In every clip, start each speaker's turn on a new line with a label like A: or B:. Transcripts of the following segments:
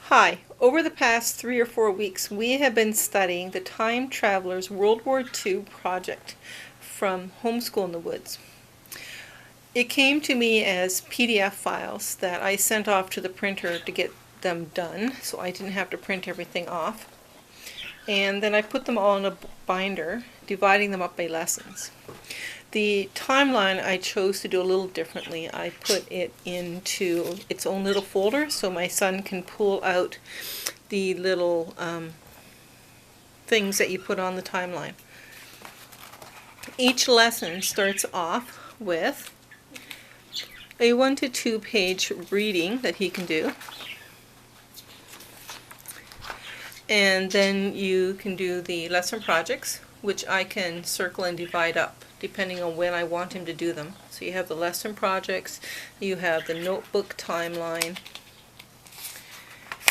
A: Hi, over the past 3 or 4 weeks, we have been studying the Time Travelers World War II project from Homeschool in the Woods. It came to me as PDF files that I sent off to the printer to get them done, so I didn't have to print everything off. And then I put them all in a binder, dividing them up by lessons. The timeline I chose to do a little differently. I put it into its own little folder so my son can pull out the little things that you put on the timeline. Each lesson starts off with a 1 to 2 page reading that he can do. And then you can do the lesson projects, which I can circle and divide up depending on when I want him to do them. So you have the lesson projects, you have the notebook timeline,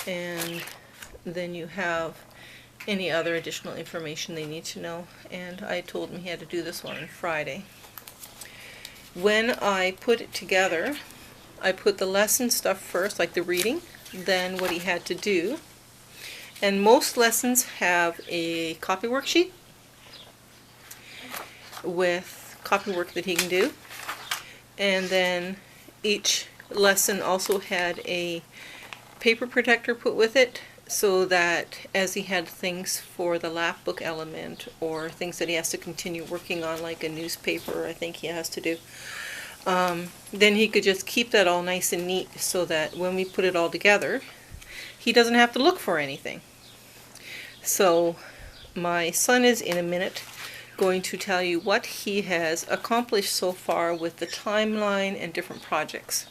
A: and then you have any other additional information they need to know. And I told him he had to do this one on Friday. When I put it together, I put the lesson stuff first, like the reading, then what he had to do. And most lessons have a copy worksheet with copy work that he can do. And then each lesson also had a paper protector put with it, so that as he had things for the lap book element or things that he has to continue working on, like a newspaper I think he has to do, then he could just keep that all nice and neat so that when we put it all together, he doesn't have to look for anything. So my son is in a minute going to tell you what he has accomplished so far with the timeline and different projects.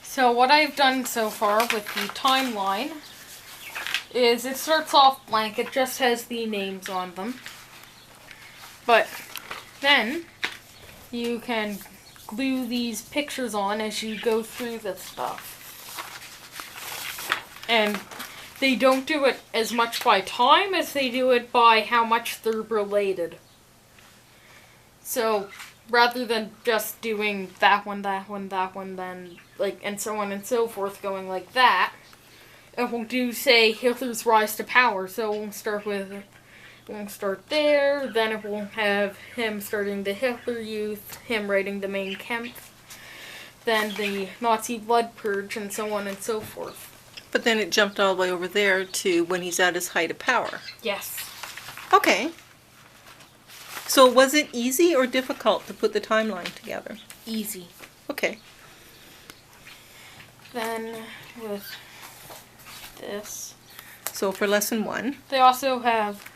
B: So what I've done so far with the timeline is it starts off blank, it just has the names on them. But then you can glue these pictures on as you go through this stuff. And they don't do it as much by time as they do it by how much they're related. So rather than just doing that one, then and so on and so forth, going like that, it will do, say, Hitler's rise to power. So we'll start there, then it will have him starting the Hitler Youth, him writing the Mein Kampf, then the Nazi blood purge, and so on and so forth.
A: But then it jumped all the way over there to when he's at his height of power.
B: Yes.
A: Okay. So was it easy or difficult to put the timeline together?
B: Easy.
A: Okay.
B: Then with this.
A: So for lesson 1.
B: They also have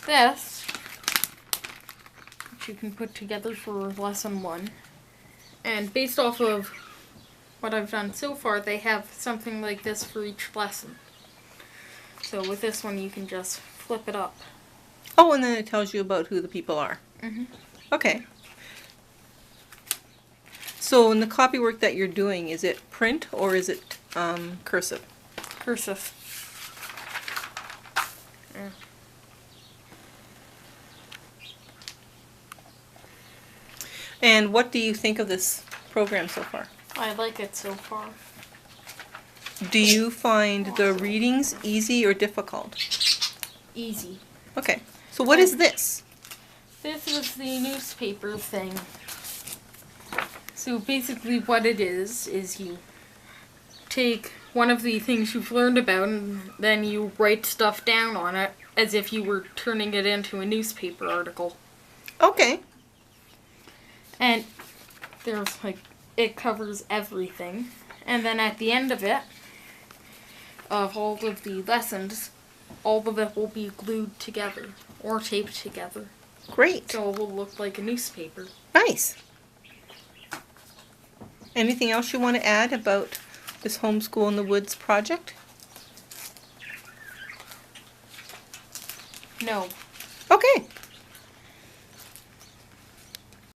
B: this, which you can put together for lesson 1. And based off of what I've done so far, they have something like this for each lesson. So with this one, you can just flip it up.
A: Oh, and then it tells you about who the people are.
B: Mm-hmm.
A: Okay. So in the copy work that you're doing, is it print or is it cursive?
B: Cursive. Yeah.
A: And what do you think of this program so far?
B: I like it so far.
A: Do you find the readings easy or difficult?
B: Easy.
A: Okay. So what is this?
B: This is the newspaper thing. So basically what it is you take one of the things you've learned about and then you write stuff down on it as if you were turning it into a newspaper article.
A: Okay.
B: And there's it covers everything. And then at the end of it, of all of the lessons, all of it will be glued together or taped together.
A: Great.
B: So it will look like a newspaper.
A: Nice. Anything else you want to add about this Homeschool in the Woods project?
B: No.
A: Okay.